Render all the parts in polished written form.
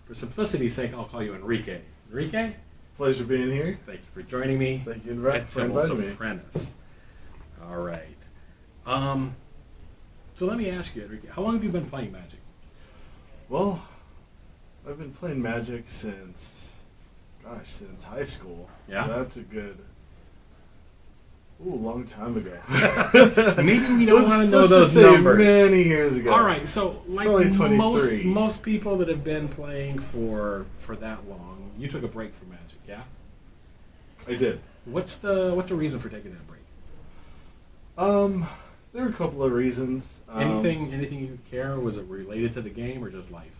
for simplicity's sake, I'll call you Enrique. Enrique, Pleasure being here. thank you for joining me. Thank you at for Tibalt's inviting me. Apprentice. All right. So let me ask you, Enrique, how long have you been playing Magic? Well, I've been playing Magic since high school. Yeah? So that's a good, long time ago. Maybe we don't want to know let's those just say numbers. Many years ago. All right, so like Probably 23. most people that have been playing for that long, you took a break from Magic, yeah? I did. What's the reason for taking that break? There were a couple of reasons. Anything you care? Was it related to the game or just life?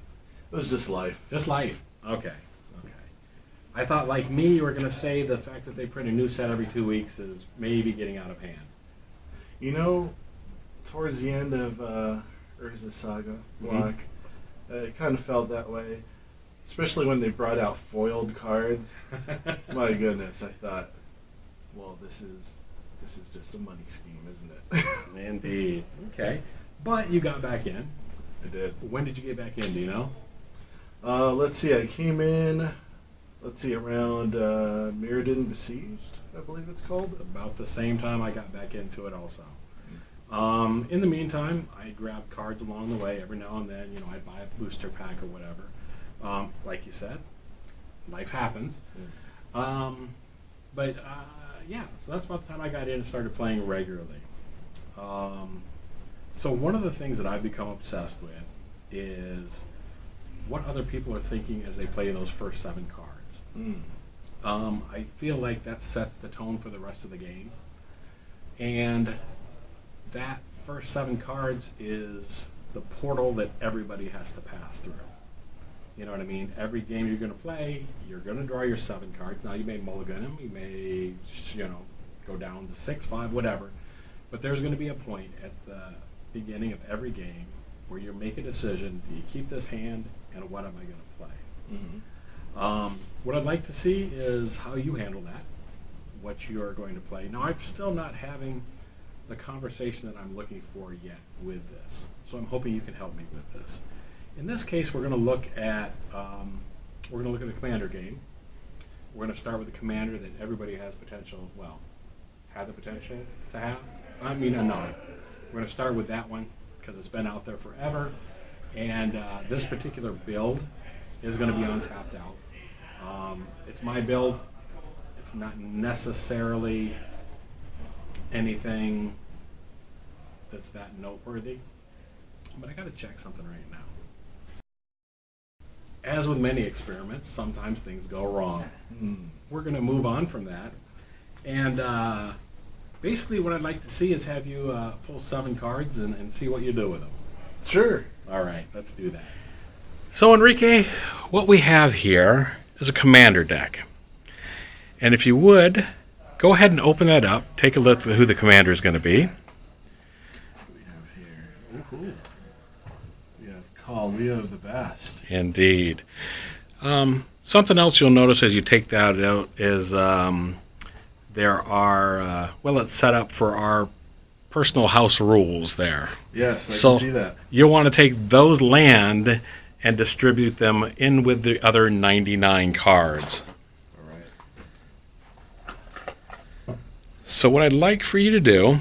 It was just life. Just life. Okay. I thought, like me, you were going to say the fact that they print a new set every 2 weeks is maybe getting out of hand. You know, towards the end of Urza Saga block, it kind of felt that way. Especially when they brought out foiled cards. My goodness, I thought, well, this is just a money scheme, isn't it? Indeed. Okay. But you got back in. I did. When did you get back in? Do you know? Let's see. I came in. Let's see, around Mirrodin Besieged, I believe it's called. About the same time I got back into it also. In the meantime, I grabbed cards along the way every now and then. I'd buy a booster pack or whatever. Like you said, life happens. But so that's about the time I got in and started playing regularly. So one of the things that I've become obsessed with is what other people are thinking as they play those first 7 cards. I feel like that sets the tone for the rest of the game. And that first 7 cards is the portal that everybody has to pass through. You know what I mean? Every game you're going to play, you're going to draw your 7 cards. Now, you may mulligan them. You may, go down to 6, 5, whatever. But there's going to be a point at the beginning of every game where you make a decision, do you keep this hand, and what am I going to play? What I'd like to see is how you handle that, what you are going to play. Now, I'm still not having the conversation that I'm looking for yet with this, so I'm hoping you can help me with this. In this case, we're going to look at the commander game. We're going to start with the commander that everybody has potential, had the potential to have. No. We're going to start with that one because it's been out there forever, and this particular build is going to be untapped out. It's my build. It's not necessarily anything that's that noteworthy, but I got to check something right now. As with many experiments, sometimes things go wrong. We're going to move on from that, and basically what I'd like to see is have you pull 7 cards and see what you do with them. Sure. All right, let's do that. So, Enrique, what we have here is a commander deck. And if you would, go ahead and open that up. Take a look at who the commander is going to be. We have here. We have Kaalia the Best. Indeed. Something else you'll notice as you take that out is there are, it's set up for our personal house rules there. Yes, I can see that. You'll want to take those land and distribute them in with the other 99 cards. All right. So what I'd like for you to do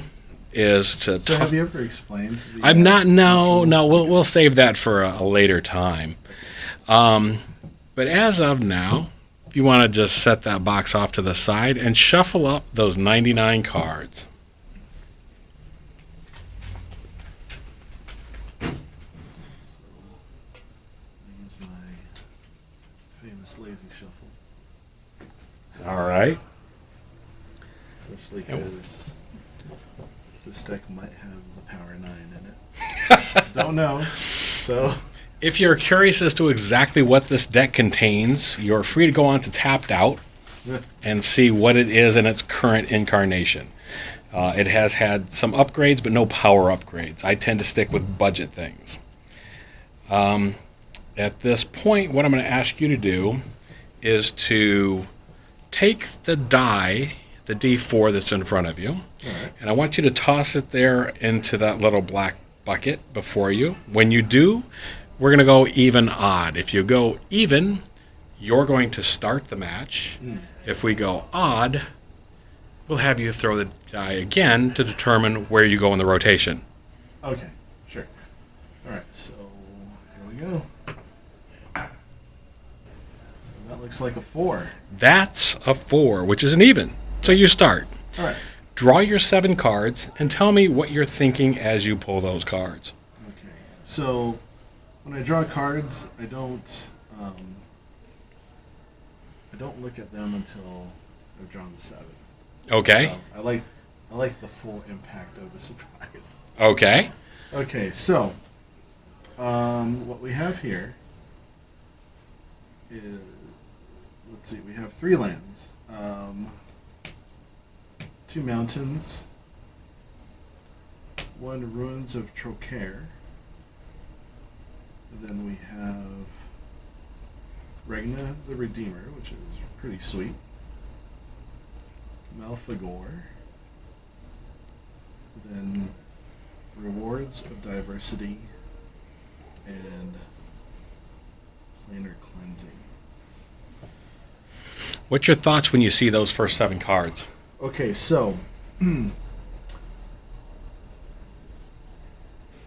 is to... So have you ever explained? I'm not... No, we'll save that for a later time. But as of now, if you want to just set that box off to the side and shuffle up those 99 cards. Lazy shuffle. All right. Especially because this deck might have the power 9 in it. Don't know. So, if you're curious as to exactly what this deck contains, you're free to go on to Tapped Out and see what it is in its current incarnation. It has had some upgrades, but no power upgrades. I tend to stick with budget things. At this point, what I'm going to ask you to do is to take the die, the D4 that's in front of you, right, and I want you to toss it there into that little black bucket before you. When you do, we're going to go even odd. If you go even, you're going to start the match. If we go odd, we'll have you throw the die again to determine where you go in the rotation. Okay, sure. All right, so here we go. That looks like a 4. That's a 4, which is an even. So you start. All right. Draw your 7 cards and tell me what you're thinking as you pull those cards. Okay. So when I draw cards, I don't look at them until I've drawn the 7. Okay. So I like the full impact of the surprise. Okay. Okay, so what we have here is, let's see, we have 3 lands, 2 mountains, 1 ruins of Trocaire, and then we have Regna the Redeemer, which is pretty sweet, Malfagor, then Rewards of Diversity, and Planar Cleansing. What's your thoughts when you see those first 7 cards? Okay, so all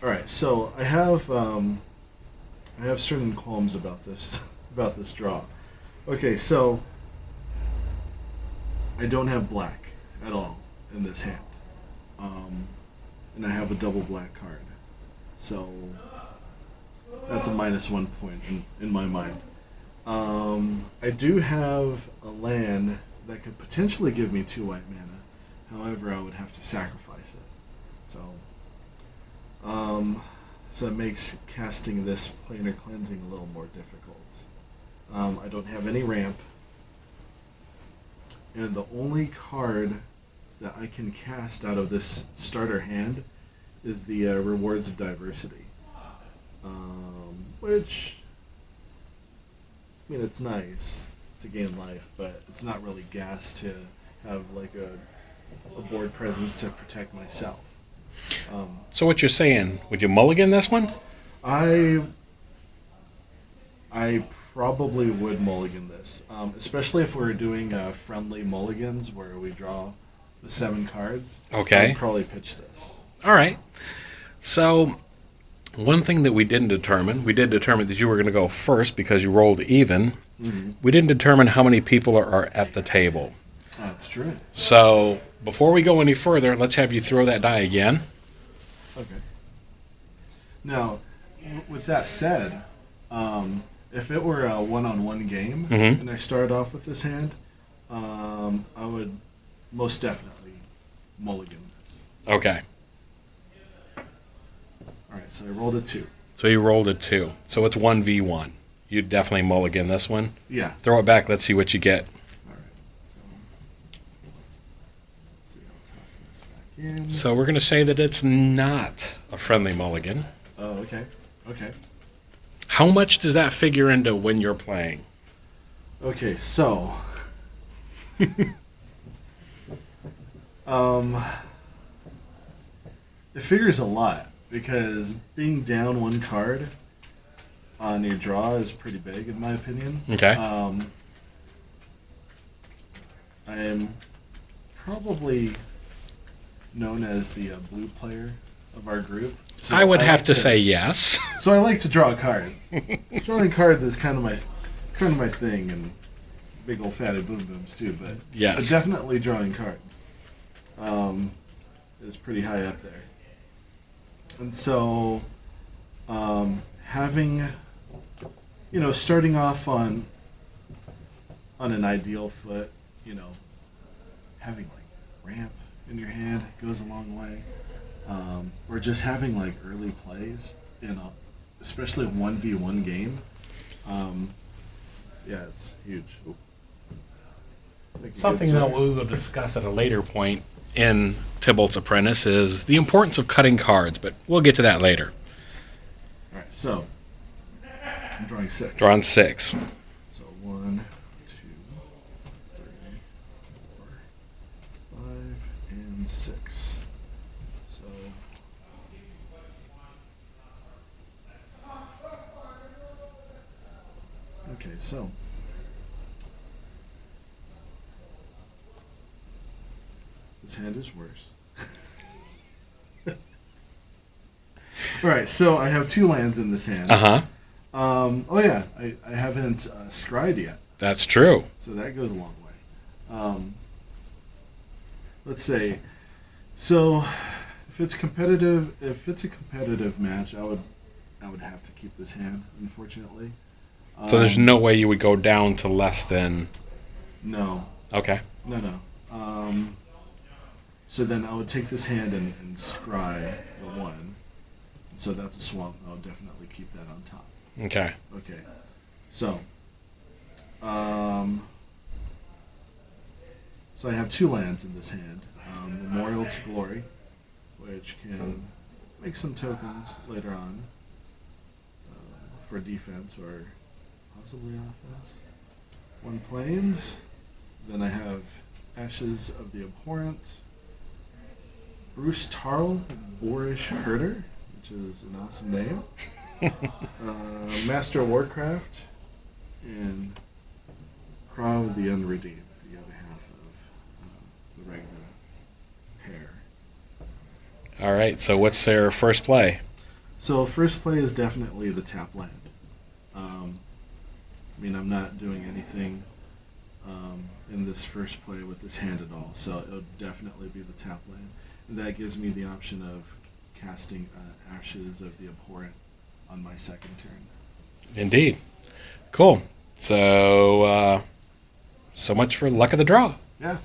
right, so I have certain qualms about this about this draw. Okay, so I don't have black at all in this hand, and I have a double black card, so that's a -1 point in my mind. I do have a land that could potentially give me 2 white mana. However, I would have to sacrifice it. So it makes casting this Planar Cleansing a little more difficult. I don't have any ramp. And the only card that I can cast out of this starter hand is the Rewards of Diversity. Which, I mean, it's nice to gain life, but it's not really gas to have like a board presence to protect myself. So what you're saying, would you mulligan this one? I probably would mulligan this, especially if we're doing friendly mulligans where we draw the 7 cards. Okay. I'd probably pitch this. All right. So one thing that we did determine that you were going to go first because you rolled even. Mm-hmm. We didn't determine how many people are at the table. That's true. So before we go any further, let's have you throw that die again. Okay. Now, with that said, if it were a one-on-one game and I started off with this hand, I would most definitely mulligan this. Okay. All right, so I rolled a 2. So you rolled a 2. So it's 1v1. You'd definitely mulligan this one. Yeah. Throw it back. Let's see what you get. All right. So let's see. I'll toss this back in. So we're going to say that it's not a friendly mulligan. Oh, okay. Okay. How much does that figure into when you're playing? Okay, so it figures a lot because being down 1 card on your draw is pretty big in my opinion. Okay. I am probably known as the blue player of our group. So I would have to say yes. So I like to draw cards. Drawing cards is kind of my thing, and big old fatty boom booms too. But yes, definitely drawing cards is pretty high up there. And so having, starting off on an ideal foot, having like ramp in your hand goes a long way. Or just having like early plays especially a 1v1 game. Yeah, it's huge. Something that we will discuss at a later point in Tibalt's Apprentice is the importance of cutting cards, but we'll get to that later. All right, so I'm drawing 6. Drawing 6. So 1, 2, 3, 4, 5, and 6. So Okay, so. This hand is worse. Alright, so I have 2 lands in this hand. Uh-huh. Oh yeah, I haven't scryed yet. That's true. So that goes a long way. Let's say, so if it's a competitive match, I would have to keep this hand, unfortunately. So there's no way you would go down to less than... No. Okay. No. So then I would take this hand and scry the 1. So that's a swamp. I'll definitely keep that on top. Okay. Okay. So, so I have 2 lands in this hand. Memorial to Glory, which can make some tokens later on for defense or possibly offense. 1 plains. Then I have Ashes of the Abhorrent. Bruce Tarl, Boorish Herder, which is an awesome name. Master of Warcraft, and Krav the Unredeemed, the other half of the regular pair. All right, so what's their first play? So first play is definitely the tap land. I mean, I'm not doing anything in this first play with this hand at all, so it'll definitely be the tap land. And that gives me the option of casting Ashes of the Abhorrent on my second turn. Indeed. Cool. So, so much for luck of the draw. Yeah.